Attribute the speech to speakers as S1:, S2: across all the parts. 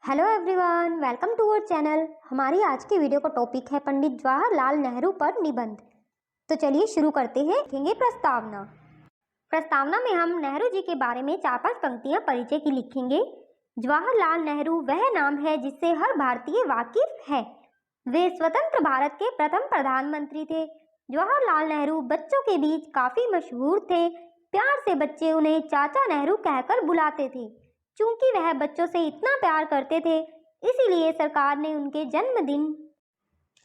S1: Hello everyone, welcome to our channel. हमारी आज की वीडियो का टॉपिक है पंडित जवाहरलाल नेहरू पर निबंध। तो चलिए शुरू करते हैं। लिखेंगे प्रस्तावना। प्रस्तावना में हम नेहरू जी के बारे में 4-5 पंक्तियां परिचय की लिखेंगे। जवाहरलाल नेहरू वह नाम है जिससे हर भारतीय वाकिफ है। वे स्वतंत्र भारत के प्रथम प्रधानमंत्री थे। जवाहरलाल नेहरू बच्चों के बीच काफी मशहूर थे। प्यार से बच्चे उन्हें चाचा नेहरू कहकर बुलाते थे। चूंकि वह बच्चों से इतना प्यार करते थे, इसीलिए सरकार ने उनके जन्मदिन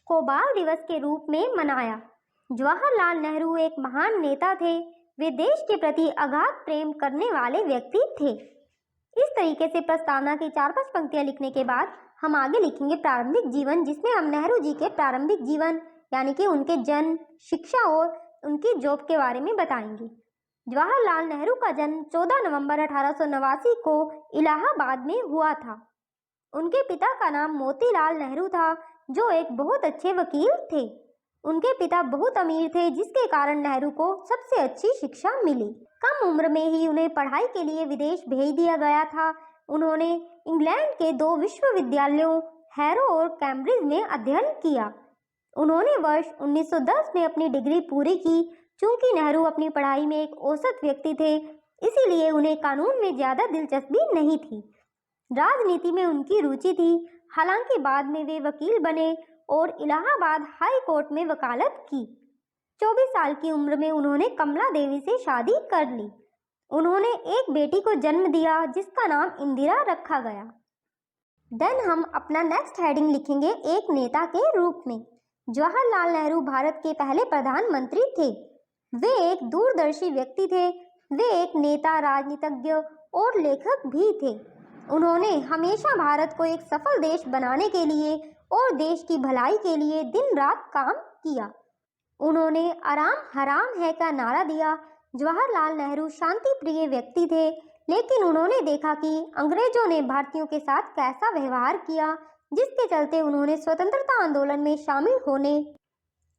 S1: को बाल दिवस के रूप में मनाया। जवाहरलाल नेहरू एक महान नेता थे। वे देश के प्रति अगाध प्रेम करने वाले व्यक्ति थे। इस तरीके से प्रस्तावना की 4-5 पंक्तियां लिखने के बाद हम आगे लिखेंगे प्रारंभिक जीवन, जिसमें हम नेहरू जी के प्रारंभिक जीवन यानी कि उनके जन्म, शिक्षा और उनकी जॉब के बारे में बताएंगे। जवाहरलाल नेहरू का जन्म 14 नवंबर 1889 को इलाहाबाद में हुआ था। उनके पिता का नाम मोतीलाल नेहरू था, जो एक बहुत अच्छे वकील थे। उनके पिता बहुत अमीर थे, जिसके कारण नेहरू को सबसे अच्छी शिक्षा मिली। कम उम्र में ही उन्हें पढ़ाई के लिए विदेश भेज दिया गया था। उन्होंने इंग्लैंड के 2 विश्वविद्यालयों हैरो और कैम्ब्रिज में अध्ययन किया। उन्होंने वर्ष 1910 में अपनी डिग्री पूरी की। चूंकि नेहरू अपनी पढ़ाई में एक औसत व्यक्ति थे, इसीलिए उन्हें कानून में ज्यादा दिलचस्पी नहीं थी। राजनीति में उनकी रुचि थी। हालांकि बाद में वे वकील बने और इलाहाबाद हाई कोर्ट में वकालत की। 24 साल की उम्र में उन्होंने कमला देवी से शादी कर ली। उन्होंने एक बेटी को जन्म दिया, जिसका नाम इंदिरा रखा गया। देन हम अपना नेक्स्ट हेडिंग लिखेंगे एक नेता के रूप में। जवाहरलाल नेहरू भारत के पहले प्रधानमंत्री थे। वे एक दूरदर्शी व्यक्ति थे। वे एक नेता, राजनीतिज्ञ और लेखक भी थे। उन्होंने हमेशा भारत को एक सफल देश बनाने के लिए और देश की भलाई के लिए दिन रात काम किया। उन्होंने आराम हराम है का नारा दिया। जवाहरलाल नेहरू शांति प्रिय व्यक्ति थे, लेकिन उन्होंने देखा कि अंग्रेजों ने भारतीयों के साथ कैसा व्यवहार किया, जिसके चलते उन्होंने स्वतंत्रता आंदोलन में शामिल होने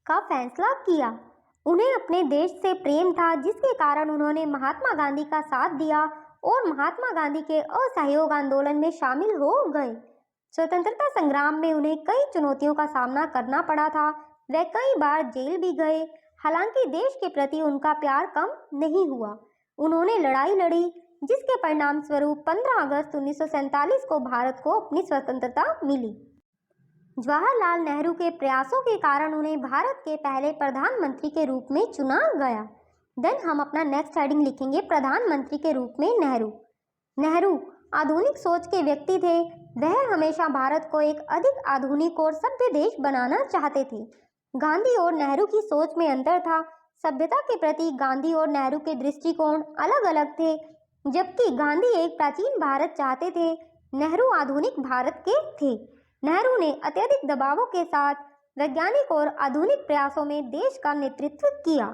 S1: का फैसला किया। उन्हें अपने देश से प्रेम था, जिसके कारण उन्होंने महात्मा गांधी का साथ दिया और महात्मा गांधी के असहयोग आंदोलन में शामिल हो गए। स्वतंत्रता संग्राम में उन्हें कई चुनौतियों का सामना करना पड़ा था। वे कई बार जेल भी गए। हालांकि देश के प्रति उनका प्यार कम नहीं हुआ। उन्होंने लड़ाई लड़ी, जिसके परिणाम स्वरूप 15 अगस्त 1947 को भारत को अपनी स्वतंत्रता मिली। जवाहरलाल नेहरू के प्रयासों के कारण उन्हें भारत के पहले प्रधानमंत्री के रूप में चुना गया। देन हम अपना नेक्स्ट हेडिंग लिखेंगे प्रधानमंत्री के रूप में नेहरू। नेहरू आधुनिक सोच के व्यक्ति थे। वह हमेशा भारत को एक अधिक आधुनिक और सभ्य देश बनाना चाहते थे। गांधी और नेहरू की सोच में अंतर था। सभ्यता के प्रति गांधी और नेहरू के दृष्टिकोण अलग अलग थे। जबकि गांधी एक प्राचीन भारत चाहते थे, नेहरू आधुनिक भारत के थे। नेहरू ने अत्यधिक दबावों के साथ वैज्ञानिक और आधुनिक प्रयासों में देश का नेतृत्व किया।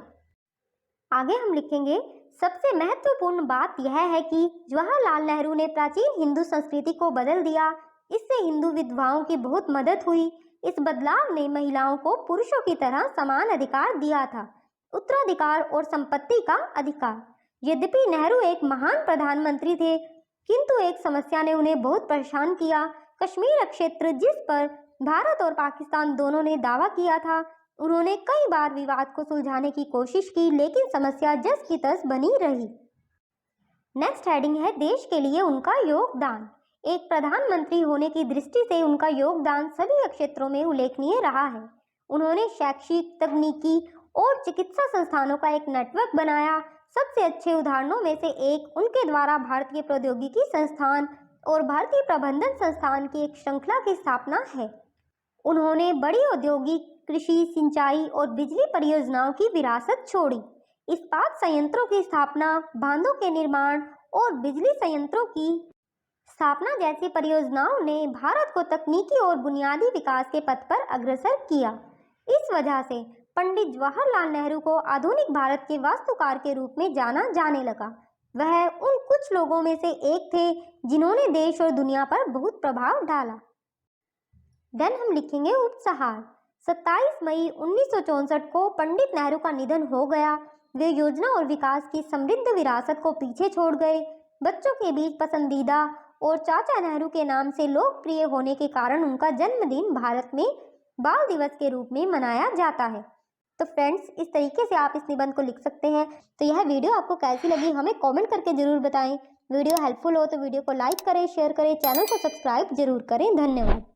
S1: आगे हम लिखेंगे सबसे महत्वपूर्ण बात यह है कि जवाहरलाल नेहरू ने प्राचीन हिंदू संस्कृति को बदल दिया। इससे हिंदू विधवाओं की बहुत मदद हुई। इस बदलाव ने महिलाओं को पुरुषों की तरह समान अधिकार दिया था, उत्तराधिकार और संपत्ति का अधिकार। यद्यपि नेहरू एक महान प्रधानमंत्री थे, किंतु एक समस्या ने उन्हें बहुत परेशान किया। कश्मीर क्षेत्र, जिस पर भारत और पाकिस्तान दोनों ने दावा किया था। उन्होंने कई बार विवाद को सुलझाने की कोशिश की, लेकिन समस्या जस की तस बनी रही। नेक्स्ट हेडिंग है देश के लिए उनका योगदान। एक प्रधानमंत्री होने की दृष्टि से उनका योगदान सभी क्षेत्रों में उल्लेखनीय रहा है। उन्होंने शैक्षिक, तकनीकी और चिकित्सा संस्थानों का एक नेटवर्क बनाया। सबसे अच्छे उदाहरणों में से एक उनके द्वारा भारतीय प्रौद्योगिकी संस्थान और भारतीय प्रबंधन संस्थान की एक श्रृंखला की स्थापना है। उन्होंने बड़ी औद्योगिक, कृषि, सिंचाई और बिजली परियोजनाओं की विरासत छोड़ी। इस्पात संयंत्रों की स्थापना, बांधों के निर्माण और बिजली संयंत्रों की स्थापना जैसी परियोजनाओं ने भारत को तकनीकी और बुनियादी विकास के पथ पर अग्रसर किया। इस वजह से पंडित जवाहरलाल नेहरू को आधुनिक भारत के वास्तुकार के रूप में जाना जाने लगा। वह उन कुछ लोगों में से एक थे जिन्होंने देश और दुनिया पर बहुत प्रभाव डाला। देन हम लिखेंगे उपसंहार। 27 मई 1964 को पंडित नेहरू का निधन हो गया। वे योजना और विकास की समृद्ध विरासत को पीछे छोड़ गए। बच्चों के बीच पसंदीदा और चाचा नेहरू के नाम से लोकप्रिय होने के कारण उनका जन्मदिन भारत में बाल दिवस के रूप में मनाया जाता है। तो फ्रेंड्स, इस तरीके से आप इस निबंध को लिख सकते हैं। तो यह वीडियो आपको कैसी लगी हमें कमेंट करके जरूर बताएं। वीडियो हेल्पफुल हो तो वीडियो को लाइक करें, शेयर करें, चैनल को सब्सक्राइब जरूर करें। धन्यवाद।